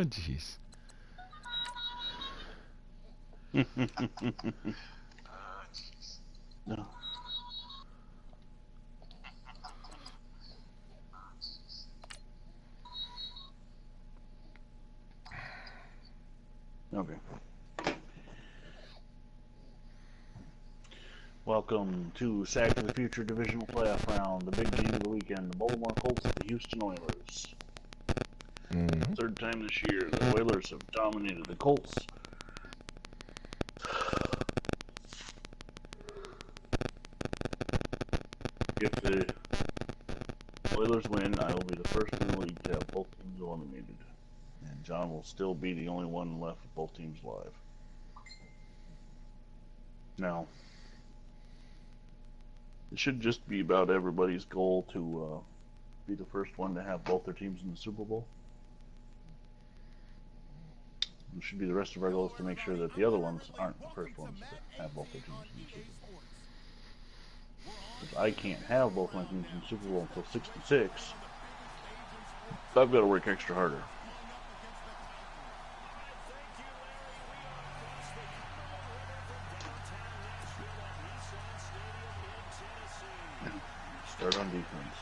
Oh, jeez. No. Okay. Welcome to Sack of the Future Divisional Playoff Round, the big game of the weekend. The Baltimore Colts at the Houston Oilers. Third time this year, the Oilers have dominated the Colts. If the Oilers win, I will be the first in the league to have both teams eliminated. And John will still be the only one left with both teams live. Now, it should just be about everybody's goal to be the first one to have both their teams in the Super Bowl. It should be the rest of our goals to make sure that the other ones aren't the first ones to have both their teams in the Super Bowl. Because I can't have both my teams in the Super Bowl until 66. So I've got to work extra harder. Start on defense.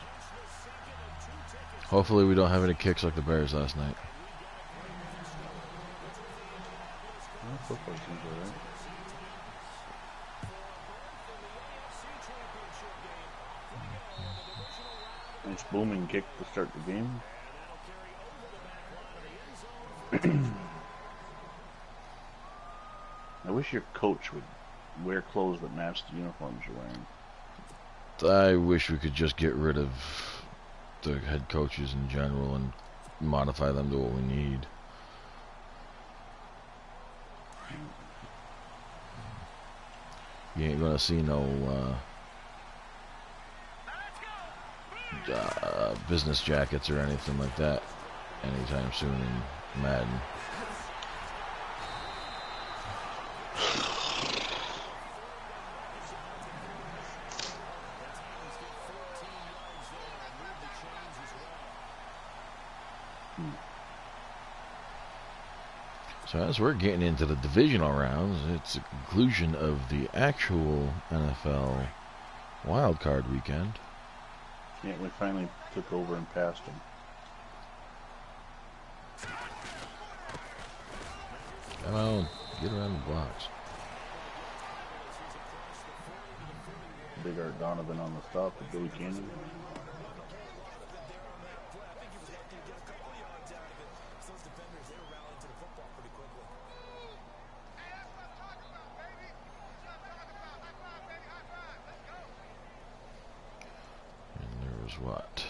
Hopefully we don't have any kicks like the Bears last night. Well, so far seems alright. Nice booming kick to start the game. I wish your coach would wear clothes that match the uniforms you're wearing. I wish we could just get rid of the head coaches in general and modify them to what we need. You ain't gonna see no business jackets or anything like that anytime soon in Madden. So as we're getting into the divisional rounds, it's the conclusion of the actual NFL wildcard weekend. Yeah, we finally took over and passed them. Come on, get around the blocks. Big Art Donovan on the stop with Billy Cannon. What?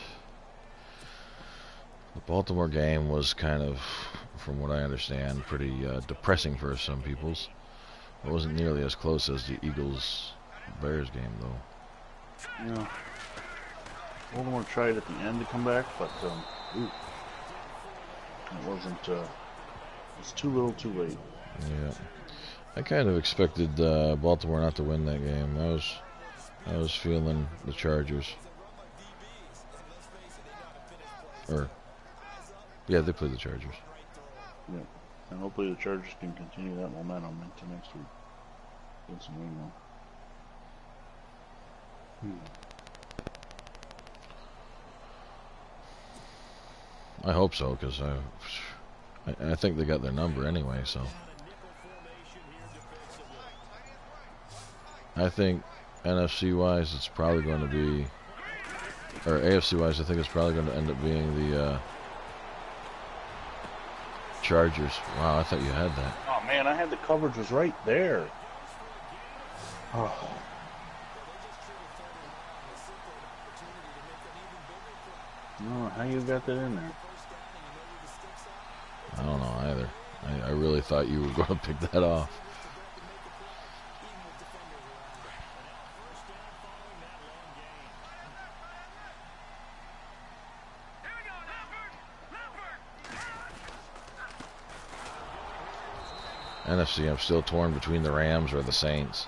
The Baltimore game was kind of, from what I understand, pretty depressing for some peoples. It wasn't nearly as close as the Eagles-Bears game, though. Yeah. Baltimore tried at the end to come back, but it wasn't. It's too little, too late. Yeah, I kind of expected Baltimore not to win that game. I was feeling the Chargers. Yeah, they play the Chargers. Yeah, and hopefully the Chargers can continue that momentum into next week against New England. I hope so, because I think they got their number anyway. So I think NFC wise, it's probably going to be, or AFC wise, I think it's probably going to end up being the Chargers. Wow, I thought you had that. Oh man, I had the coverage was right there. Oh. I don't know how you got that in there. I don't know either. I really thought you were going to pick that off. NFC, I'm still torn between the Rams or the Saints.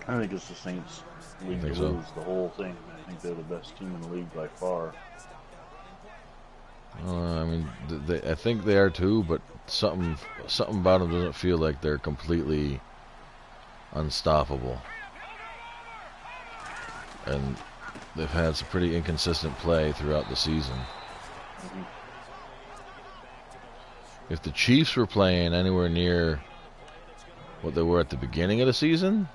I think it's the Saints. League to lose the whole thing. I think they're the best team in the league by far. I mean, I think they are too, but something about them doesn't feel like they're completely unstoppable. And they've had some pretty inconsistent play throughout the season. If the Chiefs were playing anywhere near what they were at the beginning of the season,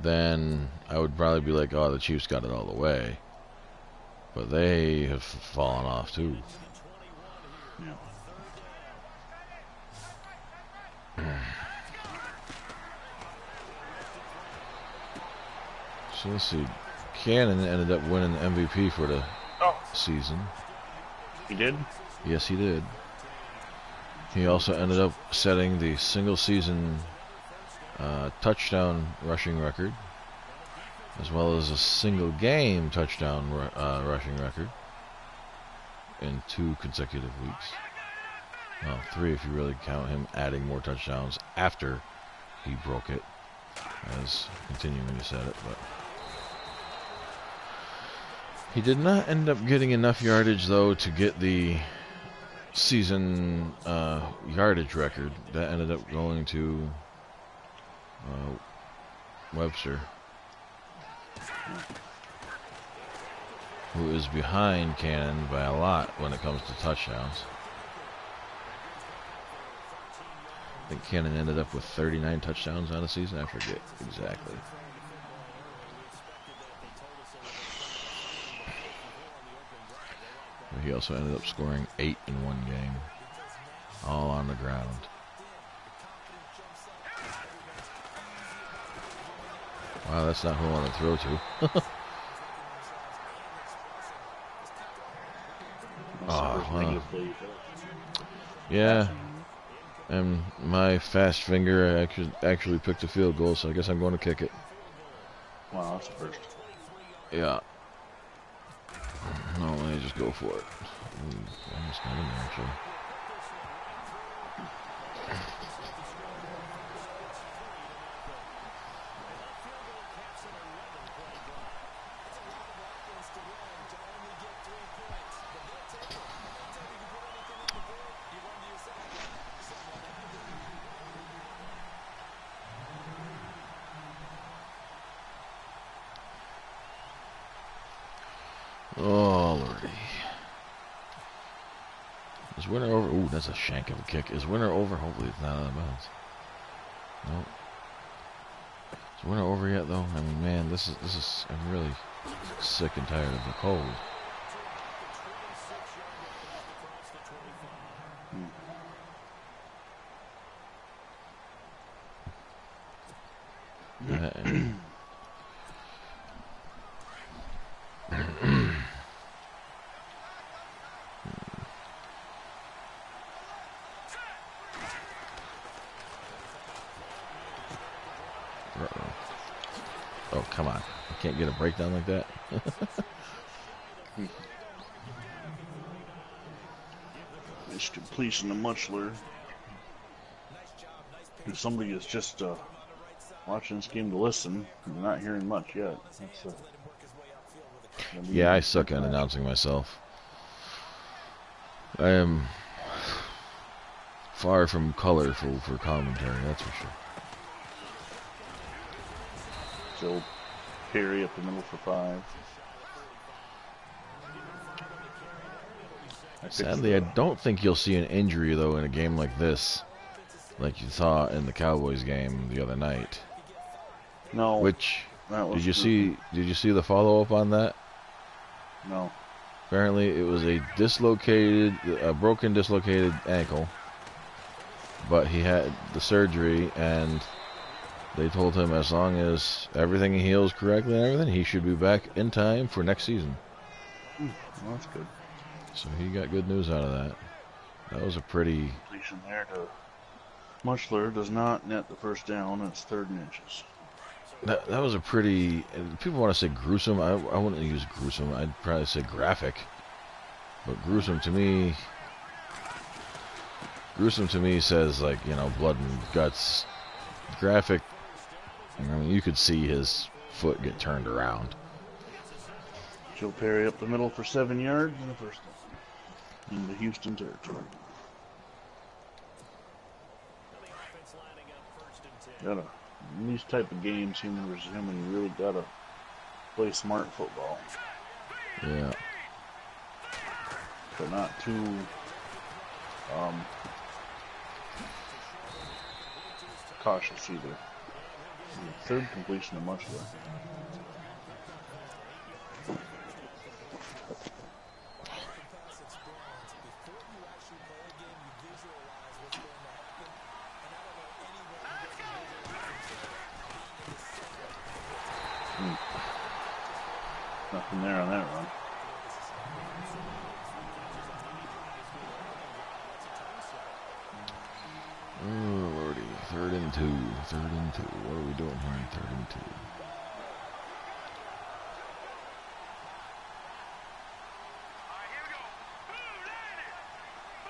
then I would probably be like, oh, the Chiefs got it all the way. But they have fallen off too. Yeah. So let's see. Cannon ended up winning the MVP for the season. He did? Yes, he did. He also ended up setting the single season touchdown rushing record, as well as a single game touchdown rushing record in 2 consecutive weeks. Well, 3 if you really count him adding more touchdowns after he broke it, as continuing to set it. But he did not end up getting enough yardage, though, to get the season yardage record. That ended up going to Webster, who is behind Cannon by a lot when it comes to touchdowns. I think Cannon ended up with 39 touchdowns on the season. I forget exactly. But he also ended up scoring 8 in one game, all on the ground. Wow, that's not who I want to throw to. Oh, wow. Yeah. And my fast finger actually picked a field goal, so I guess I'm going to kick it. Wow, that's the first. Yeah. No, let me just go for it. Almost got in there, actually. Oh, Lordy. Is winner over? Ooh, that's a shank of a kick. Is winner over? Hopefully it's not out of bounds. Nope. Is winner over yet, though? I mean, man, this is. I'm really sick and tired of the cold. Oh, come on. I can't get a breakdown like that. Nice completion of Muchler. If somebody is just watching this game to listen, you're not hearing much yet. Yeah, I suck at announcing myself. I am far from colorful for commentary, that's for sure. So, Perry up the middle for 5. Sadly, I don't think you'll see an injury, though, in a game like this, like you saw in the Cowboys game the other night. No. Which, did you see the follow-up on that? No. Apparently, it was a broken dislocated ankle, but he had the surgery, and they told him as long as everything heals correctly and everything, he should be back in time for next season. Well, that's good. So he got good news out of that. That was a pretty... completion there to Muchler does not net the first down. It's 3rd and inches. That was a pretty... People want to say gruesome. I wouldn't use gruesome. I'd probably say graphic. But gruesome to me... Gruesome to me says, like, you know, blood and guts. Graphic... I mean, you could see his foot get turned around. Joe Perry up the middle for 7 yards and the first down into Houston territory. In these type of games, human versus human, you really gotta play smart football. Yeah. But not too cautious either. Third completion of much there. Nothing there on that run. Oh, Lordy. 3rd and 2. 3rd and 2. What are we doing here in 3rd and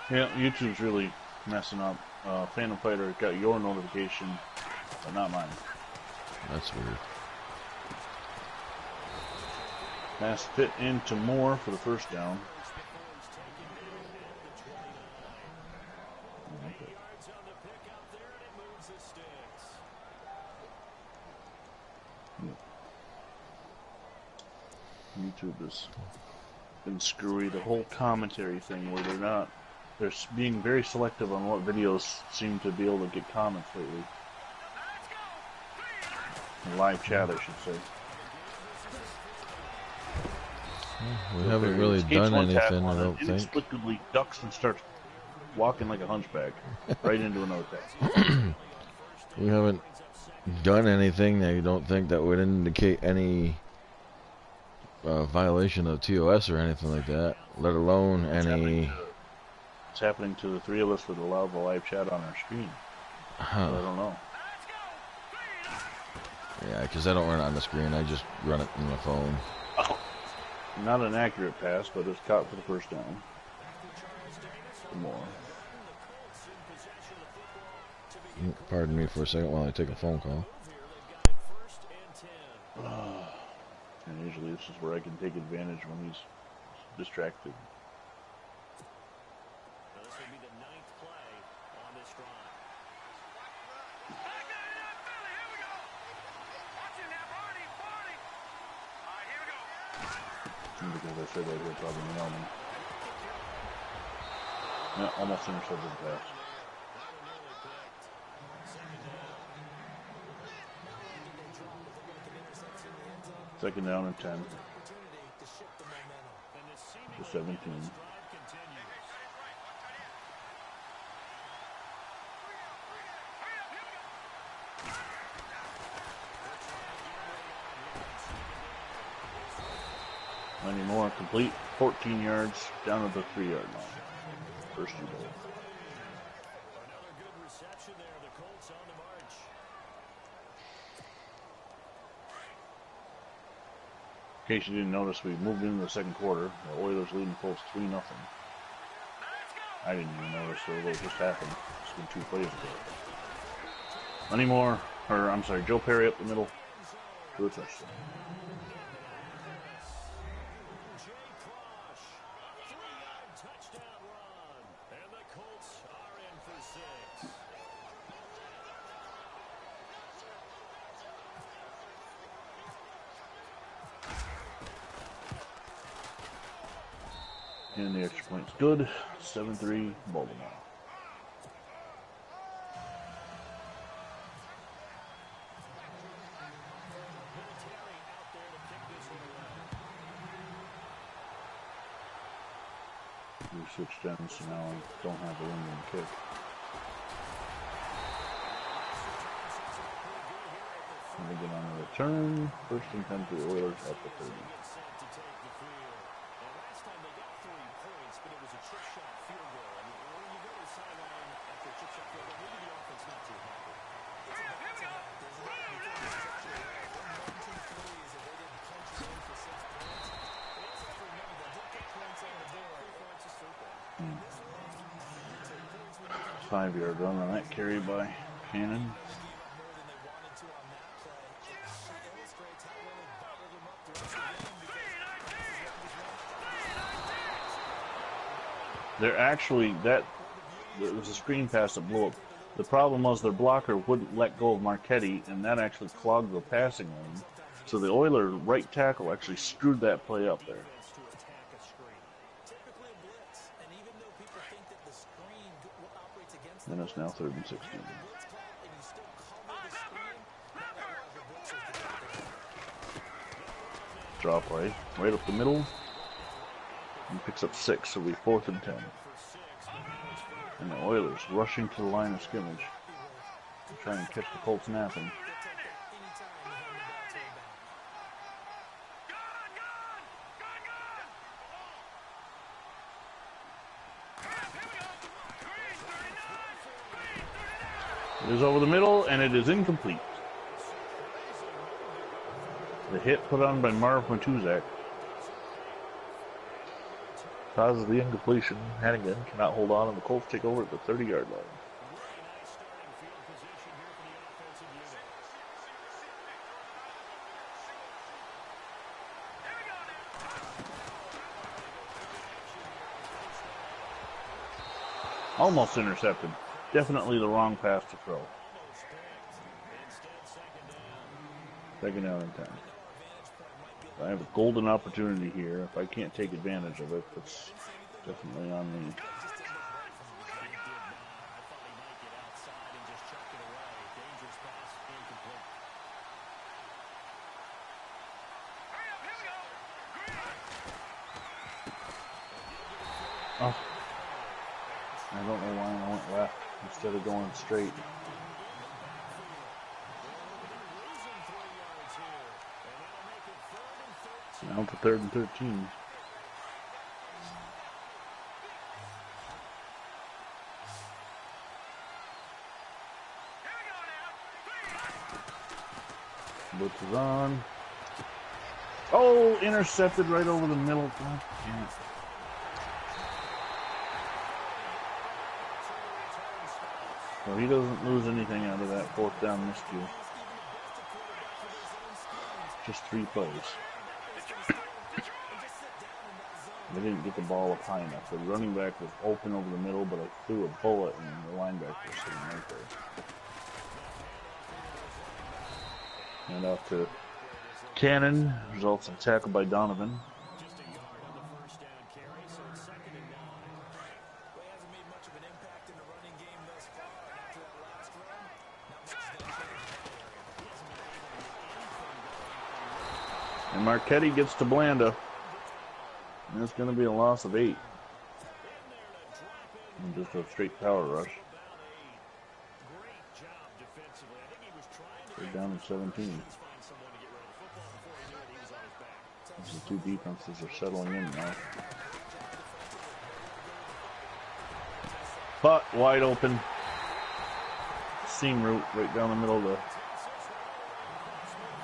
2? Yeah, YouTube's really messing up. Phantom Fighter got your notification, but not mine. That's weird. Pass fit into Moore for the first down. YouTube has been screwy. The whole commentary thing where they're being very selective on what videos seem to be able to get comments lately. Live chat, I should say. We haven't really done anything, I don't think. Inexplicably ducks and starts walking like a hunchback right into another tackle. We haven't done anything that you don't think that would indicate any violation of TOS or anything like that, let alone any... It's happening to the three of us that allow the live chat on our screen. Huh. I don't know. Yeah, because I don't run it on the screen, I just run it on my phone. Oh. Not an accurate pass, but it's caught for the first down. More. Pardon me for a second while I take a phone call. And usually this is where I can take advantage when he's distracted. Now this will be the 9th play on this drive. Because I said that he'll probably nail me. Yeah, almost intercepted the pass. Second down and 10. To 17. Anymore complete, 14 yards down to the 3-yard line. First and goal. Another good reception there. The Colts on the march. In case you didn't notice, we moved into the second quarter. The Oilers leading Colts 3-0. I didn't even notice, so it just happened. It's been 2 plays ago. Anymore, or I'm sorry, Joe Perry up the middle for the touchdown. Touchdown run. And the Colts are in for 6. And the extra point's good. 7-3 Baltimore. We switched ends, so now I don't have a wingman kick. And again on the return. First and 10 for the Oilers at the 30. Five-yard run on that carry by Cannon. They're actually, there was a screen pass that blew up. The problem was their blocker wouldn't let go of Marchetti, and that actually clogged the passing lane. So the Oilers right tackle actually screwed that play up there. And it's now 3rd and 16. Draw play, right up the middle. And picks up 6, so it'll be 4th and 10. And the Oilers rushing to the line of scrimmage to try and catch the Colts napping. It is over the middle, and it is incomplete. The hit put on by Marv Matuzak causes the incompletion. Hannigan cannot hold on, and the Colts take over at the 30-yard line. Almost intercepted. Definitely the wrong pass to throw. 2nd down and 10. I have a golden opportunity here. If I can't take advantage of it, that's definitely on me. Oh. I don't know why I went left instead of going straight. Now to 3rd and 13. Blitz is on. Oh, intercepted right over the middle. God damn it. So he doesn't lose anything out of that 4th down miscue. Just 3 plays. They didn't get the ball up high enough. The running back was open over the middle, but I threw a bullet and the linebacker was sitting right there. And off to Cannon. Results in a tackle by Donovan. And Marchetti gets to Blanda. And it's going to be a loss of 8. And just a straight power rush. They're down to 17. The 2 defenses are settling in now. But wide open. Seam route right down the middle of the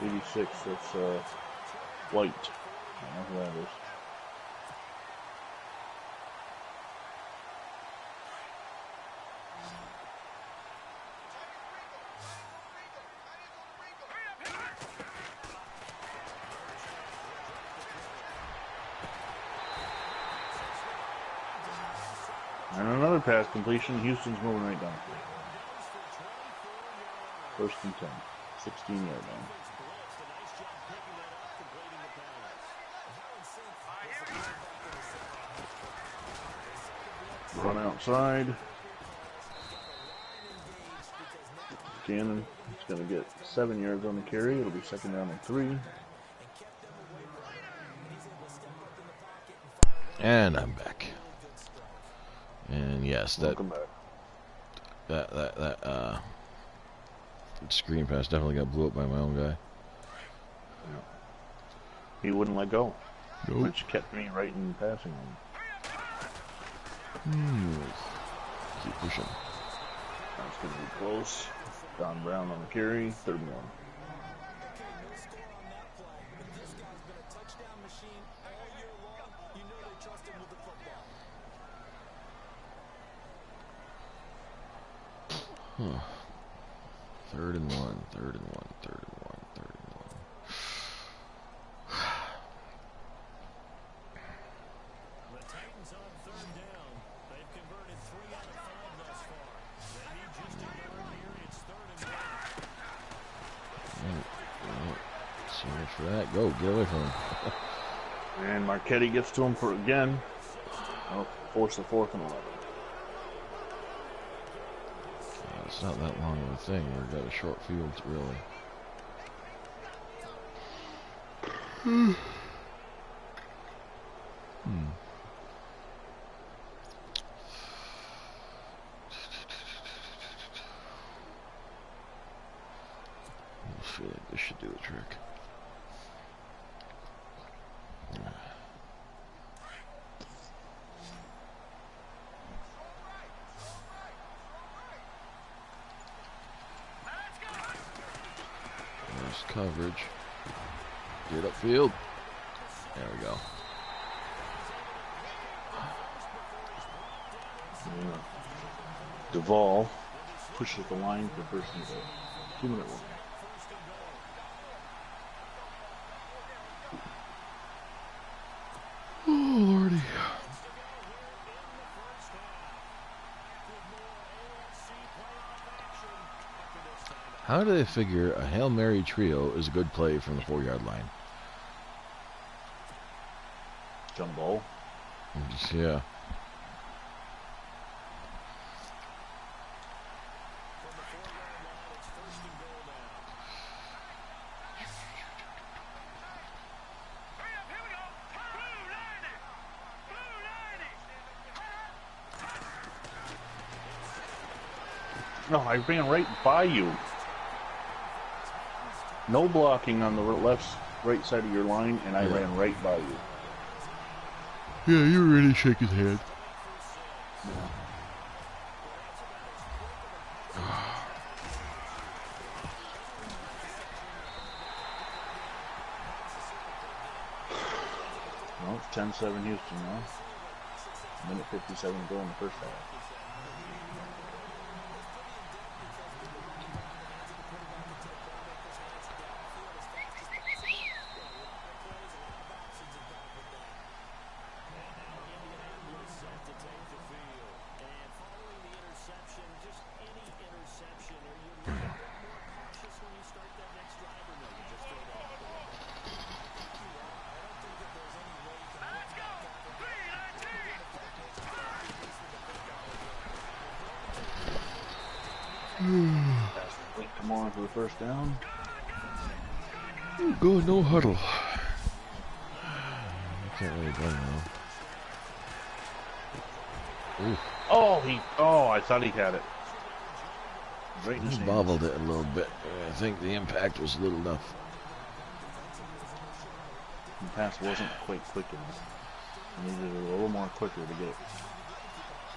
86. That's White. I don't know who that is. And another pass completion. Houston's moving right down. 1st and 10. 16-yard line. Run outside. Gannon is going to get 7 yards on the carry. It'll be 2nd down and 3. And I'm back. And yes, that screen pass definitely got blew up by my own guy. He wouldn't let go. Nope. Which kept me right in passing lane. Keep pushing. That's going to be close. Don Brown on the carry. 3rd and 1. Huh. 3rd and 1, 3rd and 1, 3rd and 1, 3rd and 1. The Titans on 3rd down. for that. Go, get away from him. And Marchetti gets to him for again. I'll force the 4th and 11. It's not that long of a thing. We've got a short field, really. I feel like this should do the trick. There's coverage. Get upfield. There we go. Duvall pushes the line for first and goal. 2-minute warning. Oh, Lordy. How do they figure a Hail Mary trio is a good play from the 4-yard line? Jump ball. Yeah. No, I ran right by you. No blocking on the right side of your line, and I ran right by you. Yeah, you really shake his hand. Well, it's 10-7 Houston now. Minute 57 to go in the first half. Come on for the first down. Go, no huddle. I can't really blame him. I thought he had it. Right in his He hands. bobbled it a little bit. I think the impact was little enough. The pass wasn't quite quick enough. He needed it a little more quicker to get it.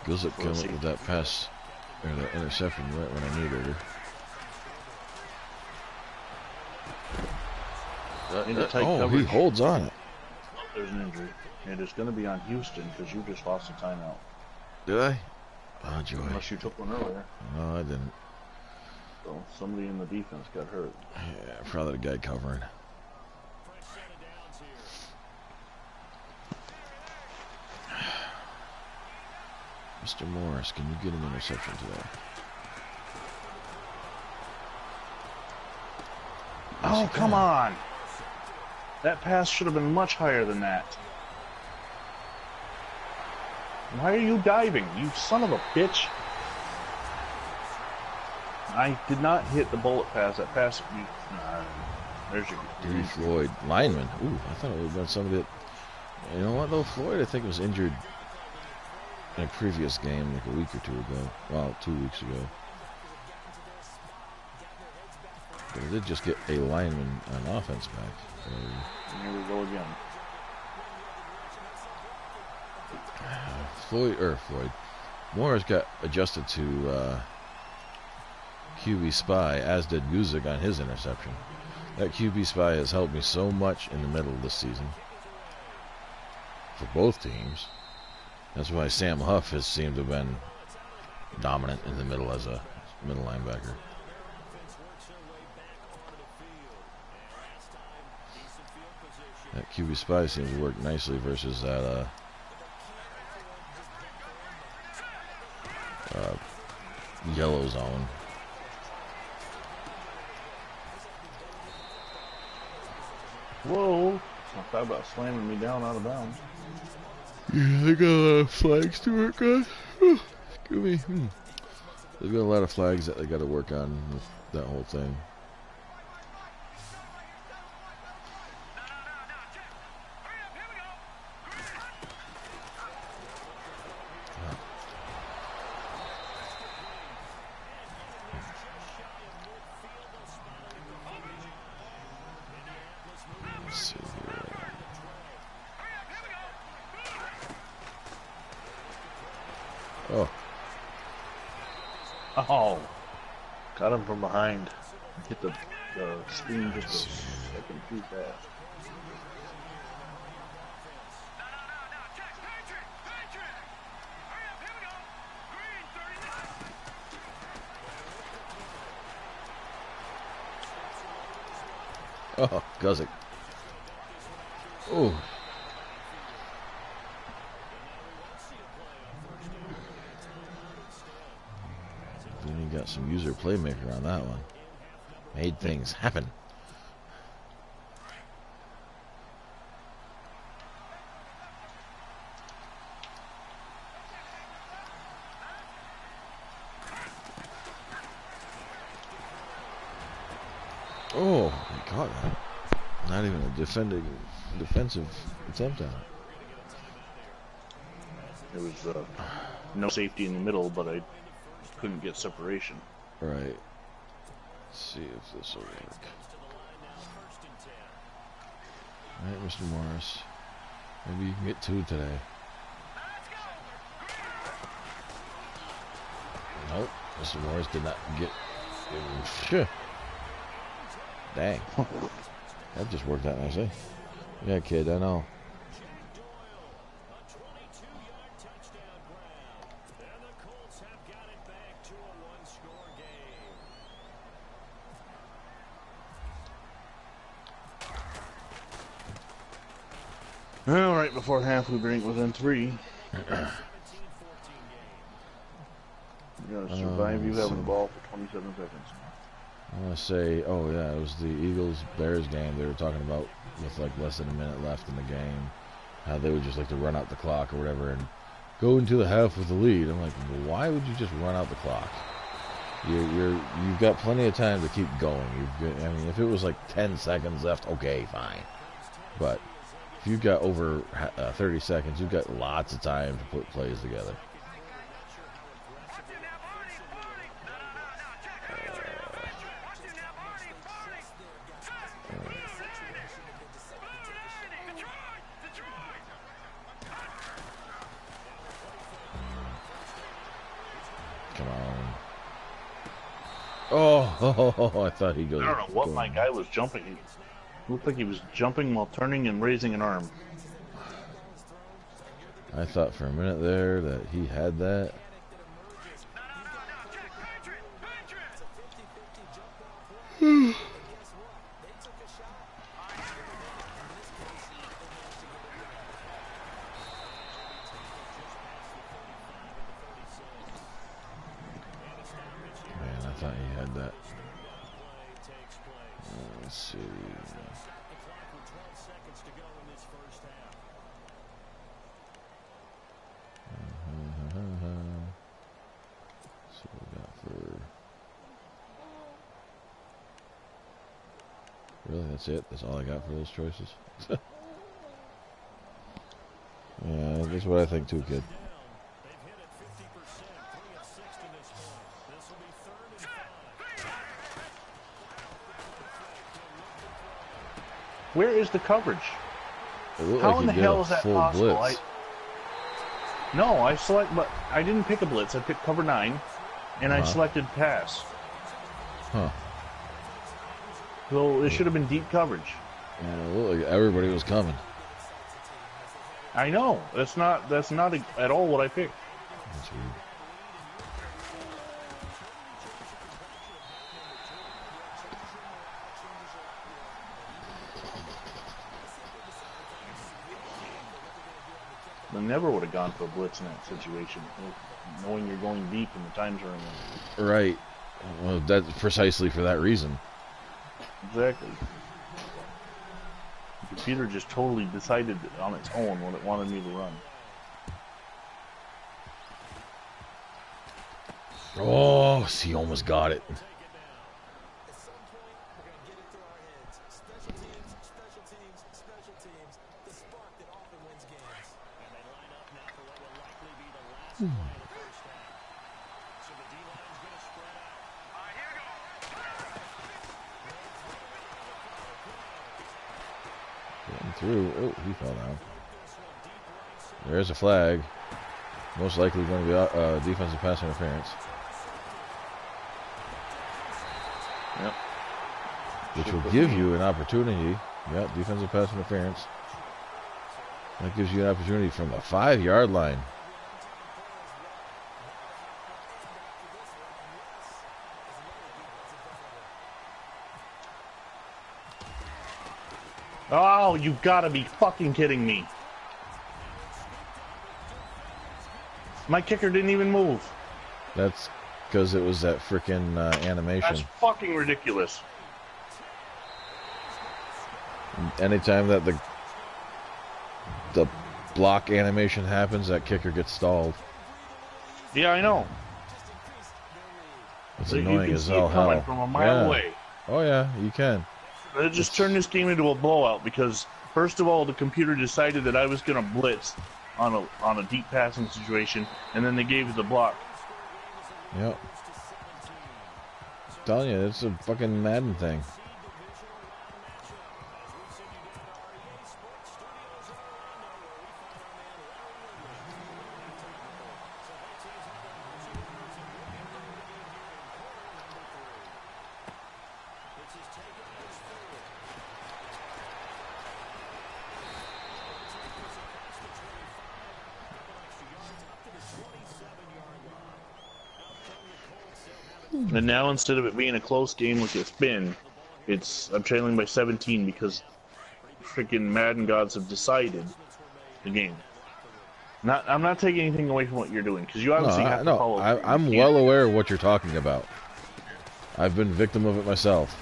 Goes up coming with that pass, or that interception right when I needed her. He holds on it. There's an injury. And it's going to be on Houston because you just lost a timeout. Did I? Oh, joy. Unless you took one earlier. No, I didn't. So somebody in the defense got hurt. Yeah, probably the guy covering. Mr. Morris, can you get an interception today? Oh, come on! That pass should have been much higher than that. Why are you diving? You son of a bitch! I did not hit the bullet pass. That pass... there's your... Dewey Floyd, lineman. Ooh, I thought it would have been somebody that... You know what, though? Floyd, I think, was injured in a previous game, like a week or two ago. Well, 2 weeks ago. But they did just get a lineman on offense back. So... Here we go again. Floyd. Morris got adjusted to QB spy, as did Guzik on his interception. That QB spy has helped me so much in the middle of this season. For both teams. That's why Sam Huff has seemed to have been dominant in the middle as a middle linebacker. That QB spy seems to work nicely versus that yellow zone. Whoa! I thought about slamming me down out of bounds. Yeah, they got a lot of flags to work on. Excuse me. They've got a lot of flags that they got to work on with that whole thing. Let's see here. Oh. Oh, got him from behind. Hit the screen just a second too fast. Oh, Guzik. Oh. Then you got some user playmaker on that one. Made things happen. Oh, he caught that. Not even a defensive attempt on it. There was no safety in the middle, but I couldn't get separation. Right. Let's see if this will work. Alright, Mr. Morris. Maybe you can get 2 today. Nope. Mr. Morris did not get... Sure. Dang. That just worked out nicely. Yeah, kid, I know. Well, right before half, we bring it within 3. You gotta survive you having the ball for 27 seconds. I want to say, oh yeah, it was the Eagles-Bears game they were talking about with like less than a minute left in the game. How they would just like to run out the clock or whatever and go into the half with the lead. I'm like, why would you just run out the clock? You've got plenty of time to keep going. I mean, if it was like 10 seconds left, okay, fine. But if you've got over 30 seconds, you've got lots of time to put plays together. Come on. Oh, I thought he'd go. I don't know what my guy was jumping. He looked like he was jumping while turning and raising an arm. I thought for a minute there that he had that. Man, I thought he had that. Let's see. So we got for... Really, that's it? That's all I got for those choices? Yeah, that's what I think too, kid. Where is the coverage? How in the hell is that possible? No, but I didn't pick a blitz. I picked cover 9, and I selected pass. Huh. So it should have been deep coverage. Yeah, it looked like everybody was coming. I know. That's not at all what I picked. That's weird. I never would have gone for a blitz in that situation, knowing you're going deep and the times are in. Right. Well, that's precisely for that reason. Exactly. The computer just totally decided on its own what it wanted me to run. Oh, he almost got it. Getting through. Oh, he fell down. There's a flag. Most likely going to be defensive pass interference. Yep. Which will give you an opportunity. Yep, defensive pass interference. That gives you an opportunity from the 5-yard line. Oh, you gotta be fucking kidding me. My kicker didn't even move. That's because it was that freaking animation. That's fucking ridiculous. Anytime that the block animation happens, that kicker gets stalled. Yeah, I know. It's So annoying you as can see all it coming hell. from a mile away. Oh yeah, you can. It just turned this game into a blowout because, first of all, the computer decided that I was going to blitz on a deep passing situation, and then they gave it the block. Yep. I'm telling you, it's a fucking Madden thing. And now, instead of it being a close game like it's been, I'm trailing by 17 because freaking Madden gods have decided the game. I'm not taking anything away from what you're doing because you obviously have to follow. I'm well aware of what you're talking about. I've been victim of it myself.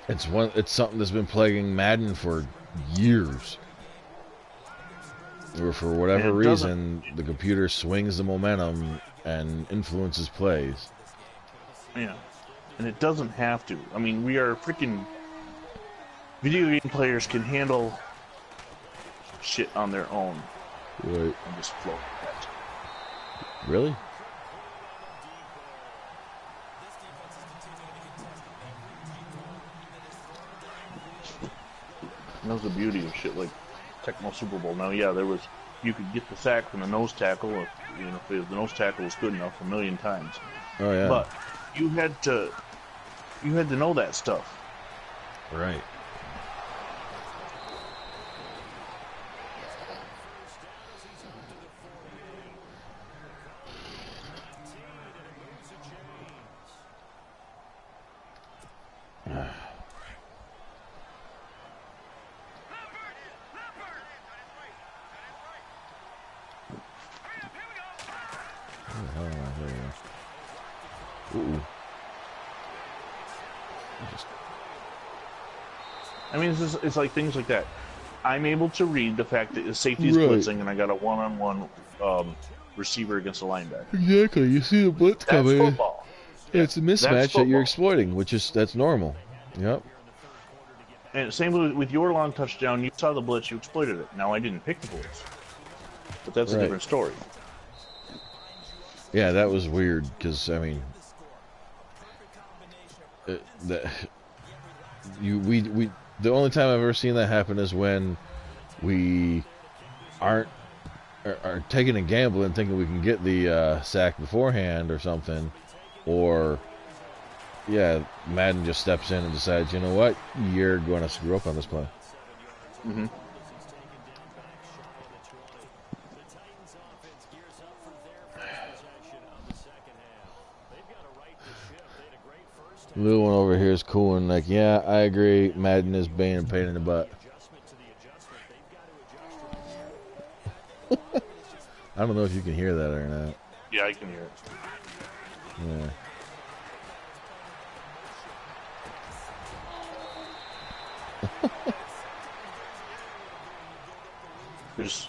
It's something that's been plaguing Madden for years. Or for whatever reason, the computer swings the momentum and influences plays. Yeah, and it doesn't have to. I mean, we are freaking video game players can handle shit on their own. Right. And just float that. Really? And that's the beauty of shit like Tecmo Super Bowl. Now, yeah, you could get the sack from the nose tackle if the nose tackle was good enough a million times. Oh yeah. But you had to know that stuff. Right. I mean, it's like things like that. I'm able to read the fact that the safety is blitzing, and I got a one-on-one receiver against a linebacker. Exactly. You see the blitz coming. That's football. Yeah, it's a mismatch that you're exploiting, that's normal. Yep. And same with your long touchdown. You saw the blitz, you exploited it. Now I didn't pick the blitz, but that's a different story. Yeah, that was weird because I mean, the only time I've ever seen that happen is when we are taking a gamble and thinking we can get the sack beforehand or something, or Madden just steps in and decides, you know what, you're going to screw up on this play. Mm-hmm. Little one over here is cool and like, yeah, I agree. Madden is being a pain in the butt. I don't know if you can hear that or not. Yeah, I can hear it. Yeah. There's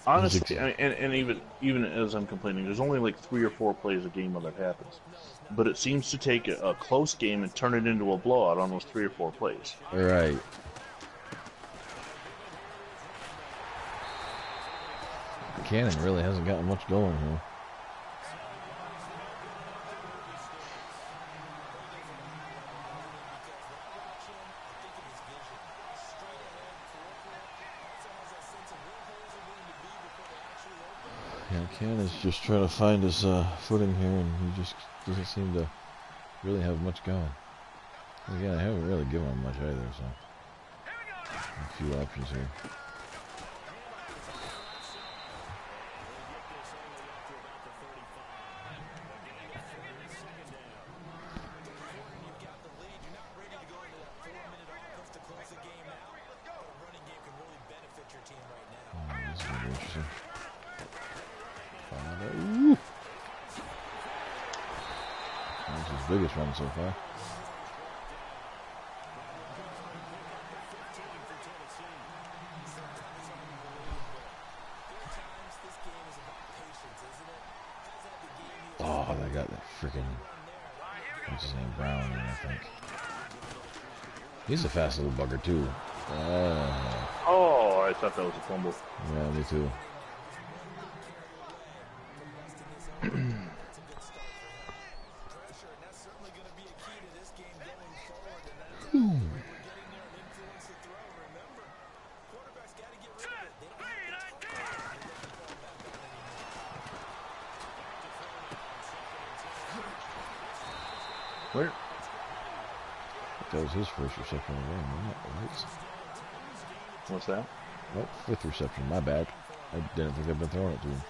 honestly, and even as I'm complaining, there's only like 3 or 4 plays a game where that happens. But it seems to take a close game and turn it into a blowout on those 3 or 4 plays. Right. Cannon really hasn't gotten much going here. Yeah, Cannon's just trying to find his footing here, and he just doesn't seem to really have much going. Again, I haven't really given him much either, so a few options here. This is gonna be interesting. Ooh. That's his biggest run so far. Oh, they got that freaking, what's his name, Brown, I think. He's a fast little bugger too. Oh, I thought that was a fumble. Yeah, me too. Where? That was his first reception of the game, wasn't it? Right. What's that? Oh, 5th reception, my bad. I didn't think I'd been throwing it to him.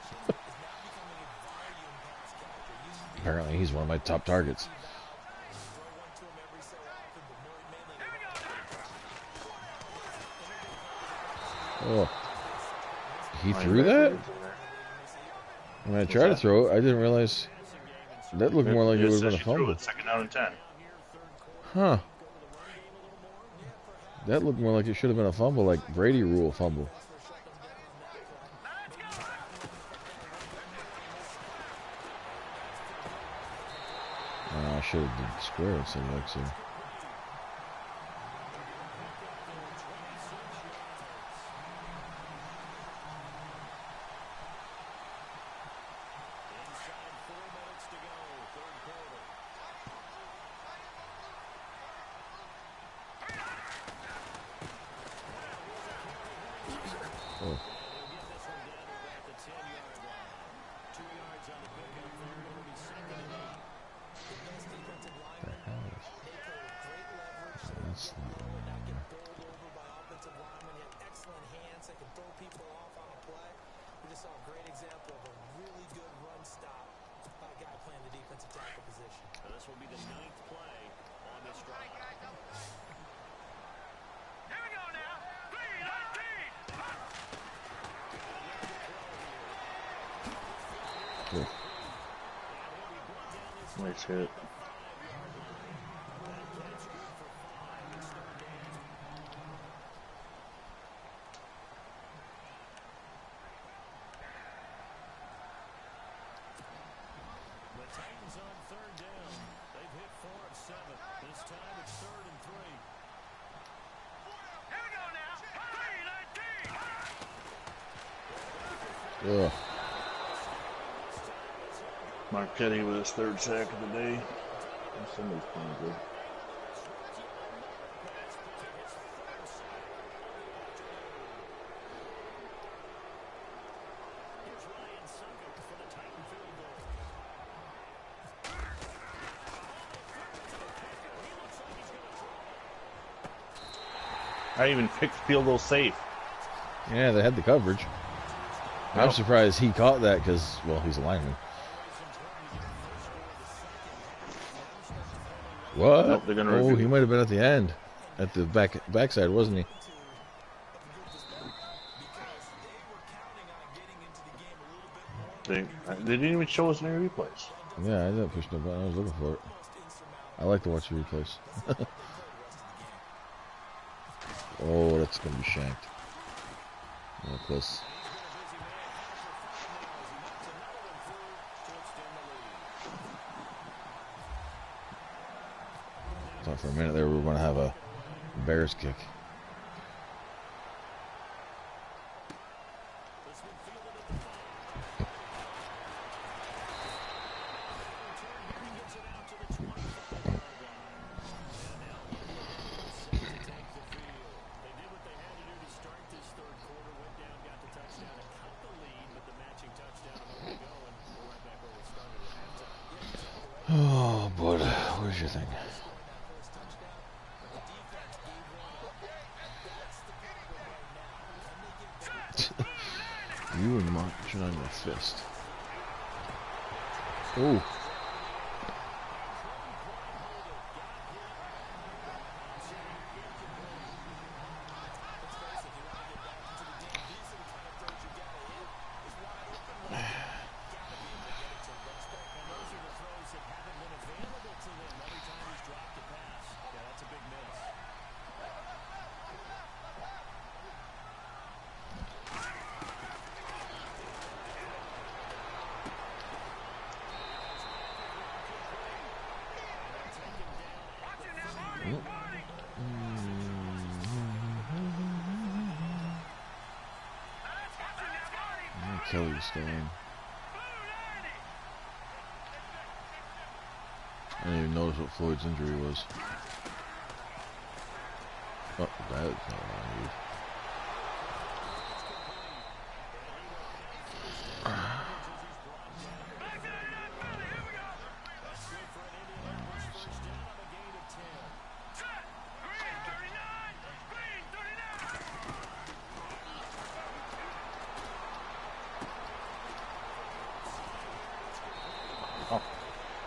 Apparently he's one of my top targets. Oh. He threw that? When I tried to throw it, I didn't realize that looked more like it would have been a fumble. Second down and 10. Huh. That looked more like it should have been a fumble, like Brady rule fumble. I should have did square instead of like so. Oh. Nice hit. Ugh. Marquetti with his 3rd sack of the day. Somebody's playing good. I even picked field goal safe. Yeah, they had the coverage. I'm surprised he caught that because, well, he's a lineman. What? Nope, they're gonna oh, review. He might have been at the end, at the backside, wasn't he? They didn't even show us any replays. Yeah, I didn't push the button. I was looking for it. I like to watch the replays. Oh, that's going to be shanked. Yeah, close. Thought for a minute there we were going to have a Bears kick. Oh, boy, where's your thing? You and marching on your fist. Ooh. Kelly's still in. I didn't even notice what Floyd's injury was. Oh, that is not on.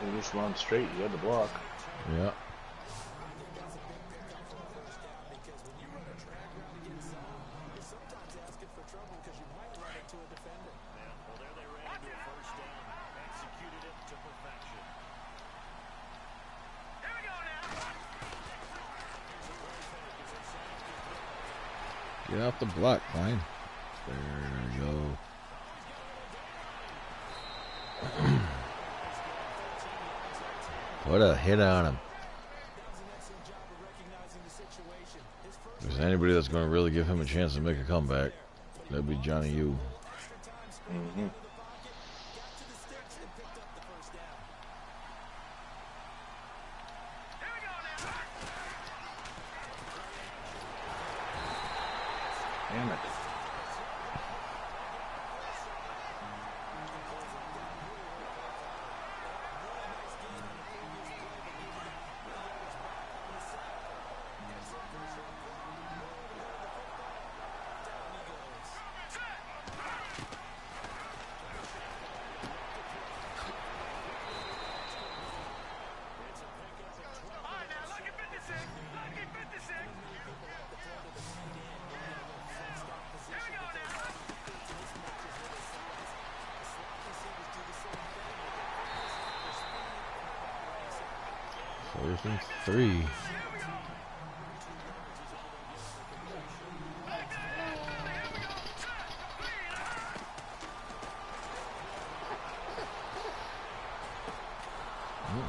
You just run straight, you had to block. Yeah. Get off the block, fine. There you go. What a hit on him. If there's anybody that's going to really give him a chance to make a comeback, that'd be Johnny U. Mm-hmm. Damn it. Fourth and 3.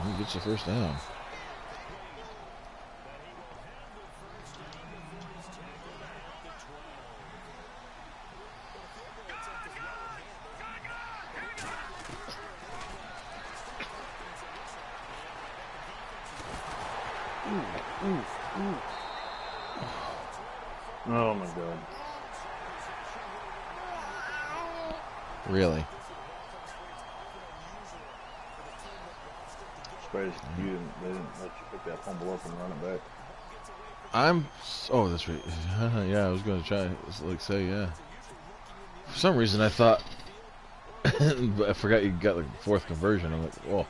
He gets the first down. Oh my god. Really? Surprised they didn't let you pick that fumble up and run it back. Oh, that's right. Yeah, I was going to try, say, yeah. For some reason, I thought, but I forgot you got the fourth conversion. I'm like, whoa.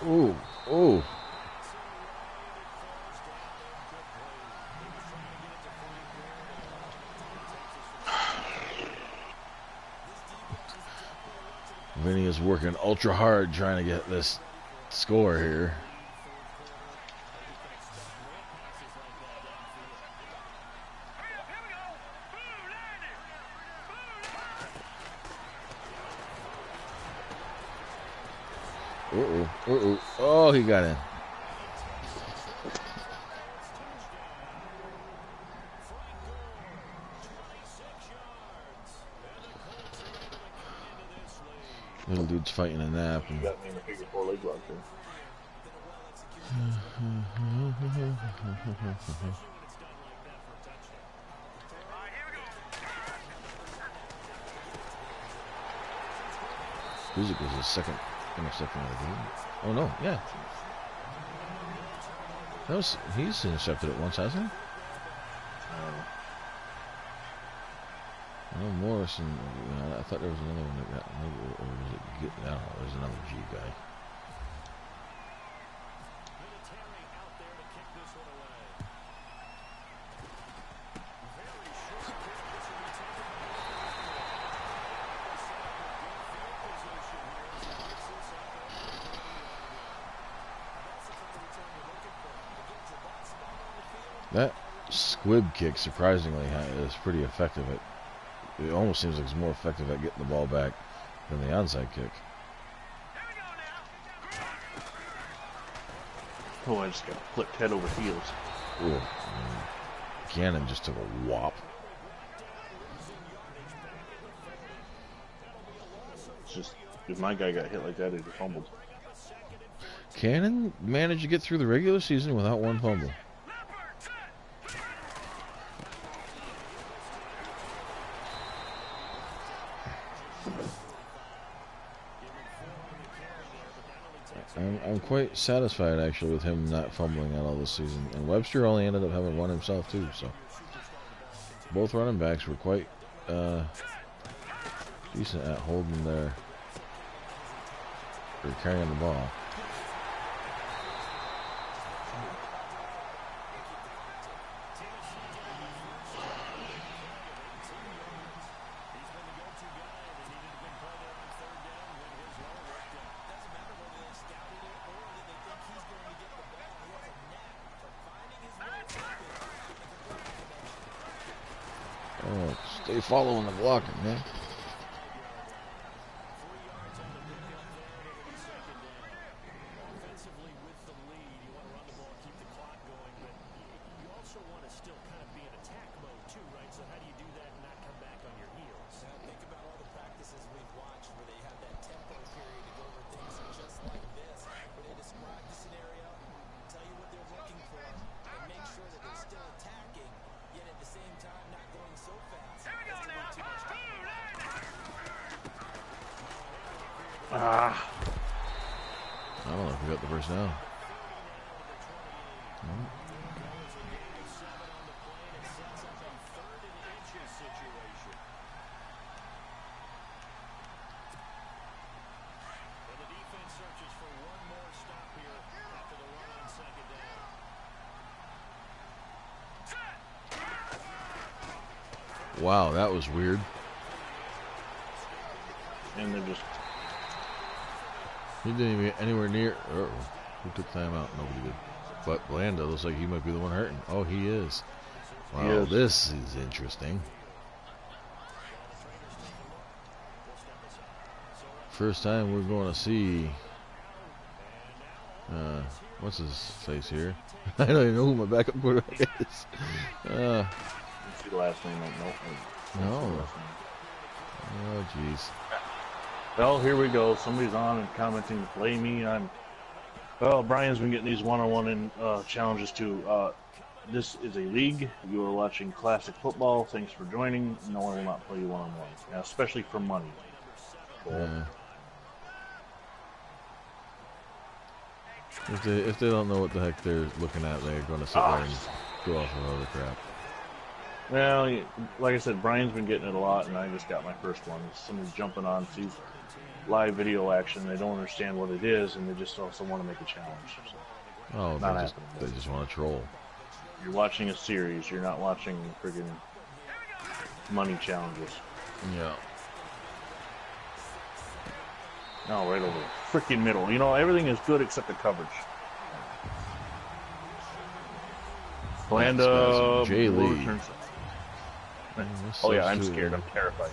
Ooh, ooh. Vinny is working ultra hard trying to get this score here. Oh, he got in. Little dude's fighting a nap. You got me in the figure 4 leg lock there. Music was his second interception of the game. Oh no, yeah. He's intercepted it once, hasn't he? I know Morrison. I thought there was another one that got. Or was it? I don't know. There's another G guy. That squib kick, surprisingly, is pretty effective. It almost seems like it's more effective at getting the ball back than the onside kick. Oh, I just got flipped head over heels. Ooh, Gannon just took a whop. It's just, if my guy got hit like that, he'd have fumbled. Cannon managed to get through the regular season without one fumble. I'm quite satisfied, actually, with him not fumbling at all this season. And Webster only ended up having one himself, too. So both running backs were quite decent at holding or carrying the ball. Oh, stay following the blocking, man. I don't know if we got the first down. Wow, that was weird. And they're just... He didn't even get anywhere near... Uh-oh. Who took time out? Nobody did. But Blanda looks like he might be the one hurting. Oh, he is. Wow, this is interesting. First time we're going to see... what's his face here? I don't even know who my backup quarterback is. See the last name? No. Oh, jeez. Well, here we go. Somebody's on and commenting to play me. Well, Brian's been getting these one-on-one challenges too. This is a league. You are watching classic football. Thanks for joining. No one will not play you one-on-one, now, especially for money. Cool. If they don't know what the heck they're looking at, they're going to sit there and go off of other crap. Well, like I said, Brian's been getting it a lot, and I just got my first one. Somebody's jumping on, sees live video action. They don't understand what it is, and they just also want to make a challenge. So, oh, they just want to troll. You're watching a series. You're not watching friggin' money challenges. Yeah. No, right over the freaking middle. You know, everything is good except the coverage. Blanda. Jay Lee. Oh yeah, I'm scared. I'm terrified.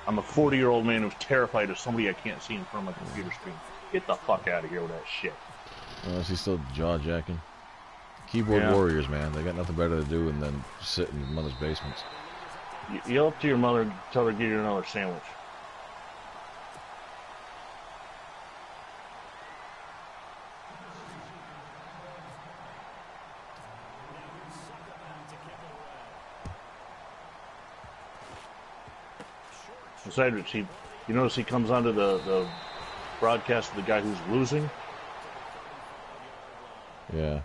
I'm a 40-year-old man who's terrified of somebody I can't see in front of my computer screen. Get the fuck out of here with that shit. Is he still jaw-jacking? Keyboard warriors, man. They got nothing better to do than sit in mother's basements. Yell up to your mother, tell her to get you another sandwich. Besides which, you notice he comes onto the broadcast of the guy who's losing? Yeah.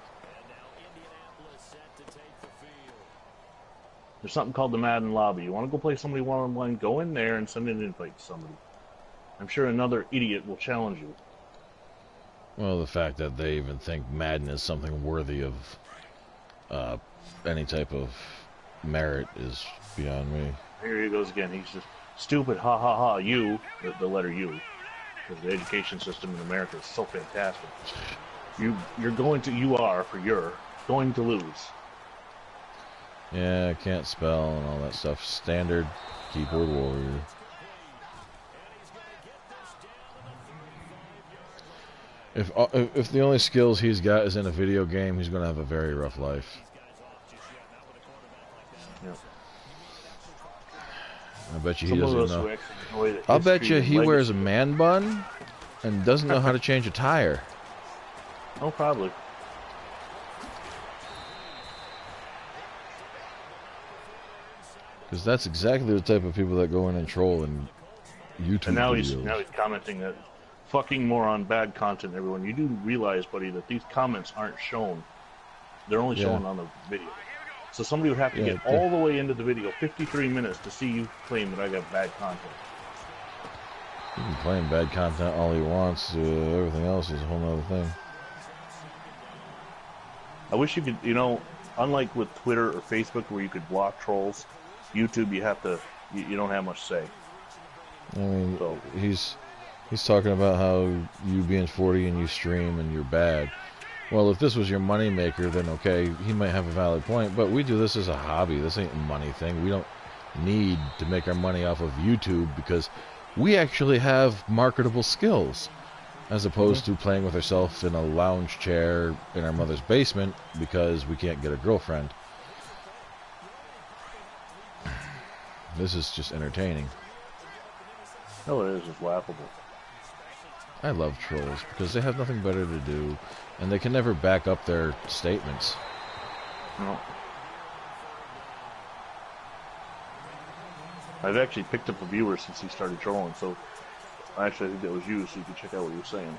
There's something called the Madden lobby. You want to go play somebody one-on-one, go in there and send an invite to somebody. I'm sure another idiot will challenge you. Well, the fact that they even think Madden is something worthy of any type of merit is beyond me. Here he goes again. He's just stupid, ha ha ha, you, the letter U. Because the education system in America is so fantastic. You are for you're going to lose. Yeah, I can't spell and all that stuff. Standard keyboard warrior. If the only skills he's got is in a video game, he's going to have a very rough life. Yep. I bet you he doesn't know. I'll bet you he wears a man bun and doesn't know how to change a tire. Oh, probably. Because that's exactly the type of people that go in and troll in YouTube and now videos. Now he's commenting that fucking moron, bad content, everyone. You do realize, buddy, that these comments aren't shown. They're only shown on the video. So somebody would have to get all the way into the video, 53 minutes, to see you claim that I got bad content. He can claim bad content all he wants. Everything else is a whole other thing. I wish you could, unlike with Twitter or Facebook where you could block trolls, YouTube you don't have much say. I mean, he's talking about how you being 40 and you stream and you're bad. Well, if this was your money maker, then okay, he might have a valid point. But we do this as a hobby. This ain't a money thing. We don't need to make our money off of YouTube because we actually have marketable skills, as opposed to playing with ourselves in a lounge chair in our mother's basement because we can't get a girlfriend. This is just entertaining. No, it is. It's laughable. I love trolls because they have nothing better to do, and they can never back up their statements. No. I've actually picked up a viewer since he started trolling, so actually I think that was you, so you can check out what he was saying.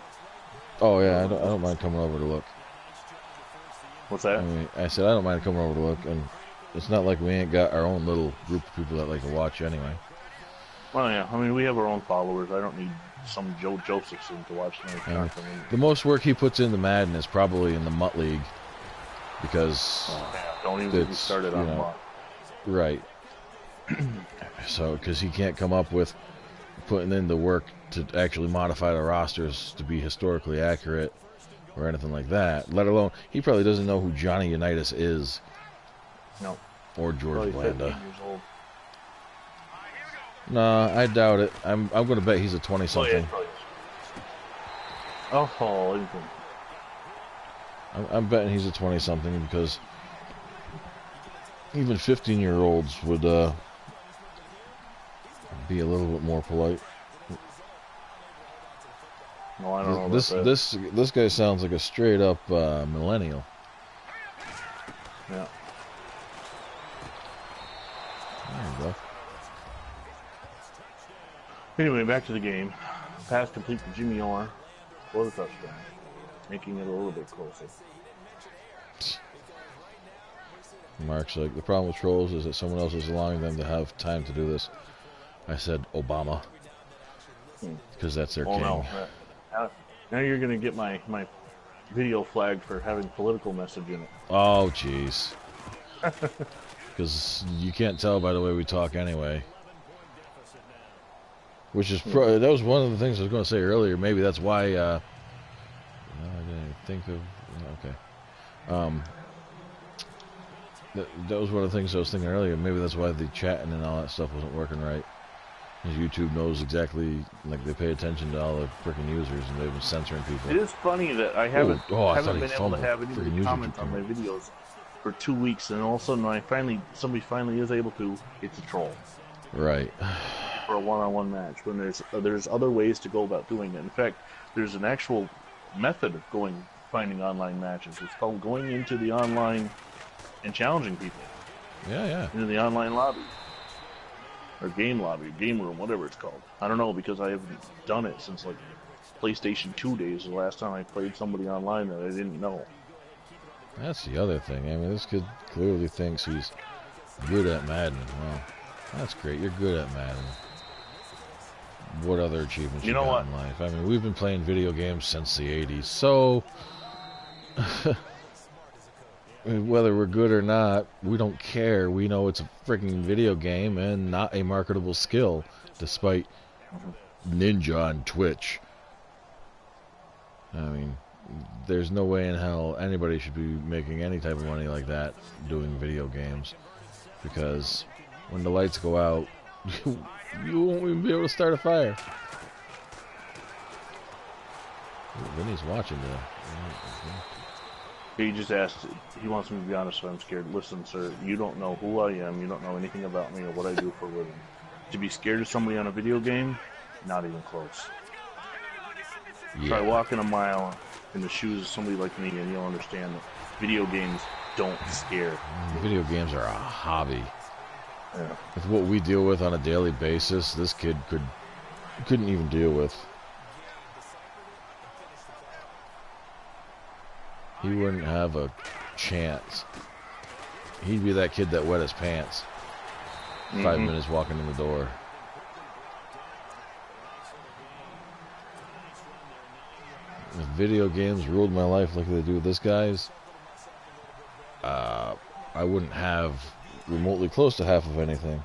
Oh yeah, I don't mind coming over to look. What's that? I said I don't mind coming over to look, and it's not like we ain't got our own little group of people that like to watch anyway. Well, yeah, we have our own followers. I don't need some Joe Josephson to watch my content. The most work he puts into Madden is probably in the Mutt League, because don't even get me started on Mutt. Right. So, because he can't come up with putting in the work to actually modify the rosters to be historically accurate or anything like that. Let alone, he probably doesn't know who Johnny Unitas is. No. Or George Blanda. 15 years old. Nah, I doubt it. I'm going to bet he's a 20-something. I'm betting he's a 20-something because even 15-year-olds would be a little bit more polite. No, I don't know about that. This guy sounds like a straight-up millennial. Yeah. There you go. Anyway, back to the game. Pass complete to Jimmy Orr for the touchdown, making it a little bit closer. Mark's like, the problem with trolls is that someone else is allowing them to have time to do this. I said Obama, because that's their king. No. Now you're going to get my video flagged for having political message in it. Oh, jeez. Because you can't tell by the way we talk anyway. Which is that was one of the things I was going to say earlier. Maybe that's why. No, I didn't think of. Okay. That was one of the things I was thinking earlier. Maybe that's why the chatting and all that stuff wasn't working right. YouTube knows exactly, like they pay attention to all the freaking users, and they've been censoring people. It is funny that I haven't I thought been he able to fumbled. have anybody Freaking comment on my videos for 2 weeks, and all of a sudden when somebody finally is able to, it's a troll. Right. For a one-on-one match, when there's other ways to go about doing it. In fact, there's an actual method of finding online matches. It's called going into the online and challenging people. Yeah. Into the online lobby. Or game lobby, game room, whatever it's called. I don't know, because I haven't done it since like PlayStation 2 days, the last time I played somebody online that I didn't know. That's the other thing. I mean, this kid clearly thinks he's good at Madden. Well, that's great. You're good at Madden. What other achievements you got in life? I mean, we've been playing video games since the 80s, so whether we're good or not, we don't care. We know it's a freaking video game and not a marketable skill, despite Ninja on Twitch. I mean, there's no way in hell anybody should be making any type of money like that doing video games, because when the lights go out, you won't even be able to start a fire. Vinny's watching the... He just asked, he wants me to be honest, so I'm scared. Listen, sir, you don't know who I am, you don't know anything about me or what I do for a living. To be scared of somebody on a video game, not even close. Yeah. Try walking a mile in the shoes of somebody like me and you'll understand that video games don't scare. Video games are a hobby. Yeah. With what we deal with on a daily basis, this kid couldn't even deal with. He wouldn't have a chance. He'd be that kid that wet his pants. 5 minutes walking in the door. If video games ruled my life like they do with this guy's, I wouldn't have remotely close to half of anything.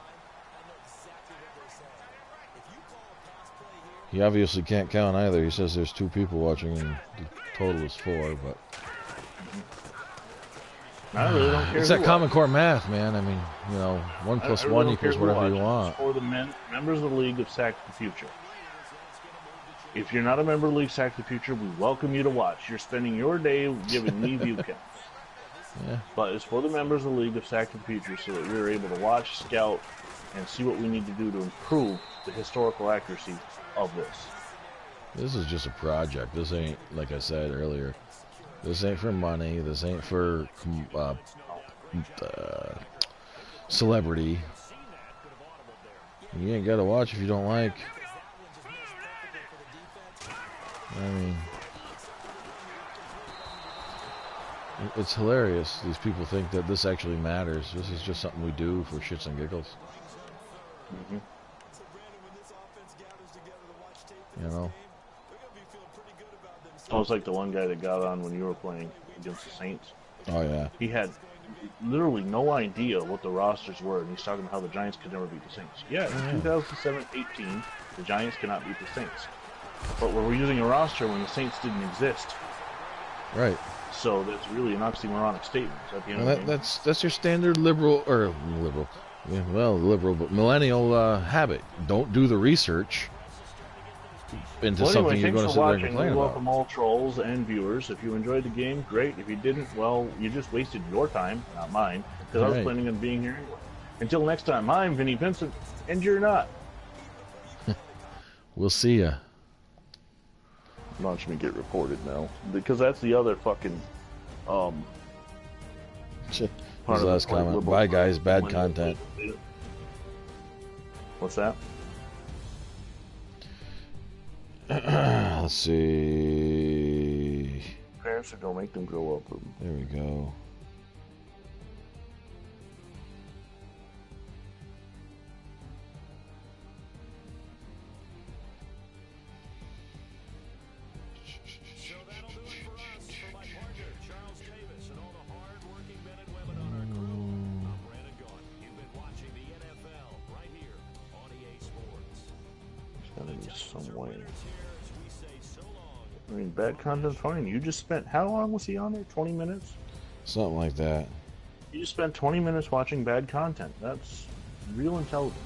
He obviously can't count either. He says there's 2 people watching and the total is 4, but... I really don't care. It's that Common Core math, man. I mean, 1 + 1 equals whatever you want. For the members of the League of Sack the Future. If you're not a member of the League of Sack the Future, we welcome you to watch. You're spending your day giving me view counts. Yeah. But it's for the members of the League of Sack the Future so that we're able to watch, scout, and see what we need to do to improve the historical accuracy of this. This is just a project. This ain't, like I said earlier, this ain't for money. This ain't for celebrity. You ain't got to watch if you don't like. I mean, it's hilarious. These people think that this actually matters. This is just something we do for shits and giggles. I was like the one guy that got on when you were playing against the Saints. Oh, yeah. He had literally no idea what the rosters were, and he's talking about how the Giants could never beat the Saints. Yeah, in 2007-18, the Giants cannot beat the Saints. But we're using a roster when the Saints didn't exist. Right. So that's really an oxymoronic statement. At the end of the game. That's your standard liberal, yeah, well, liberal, but millennial habit. Don't do the research into something you're going to sit there and complain about. Welcome all trolls and viewers. If you enjoyed the game, great. If you didn't, well, you just wasted your time, not mine, because I was planning on being here anyway. Until next time, I'm Vinny Vincent, and you're not. We'll see ya. Watch me get reported now, because that's the other fucking His last comment. Bye, guys. Bad content. What's that? Let's see. Parents don't make them grow up. There we go. Some way. I mean, bad content's fine. You just spent, how long was he on there? 20 minutes? Something like that. You just spent 20 minutes watching bad content. That's real intelligent.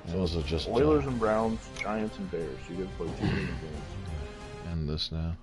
Those are just Oilers and Browns, Giants and Bears. So you got to play 2 games. end this now.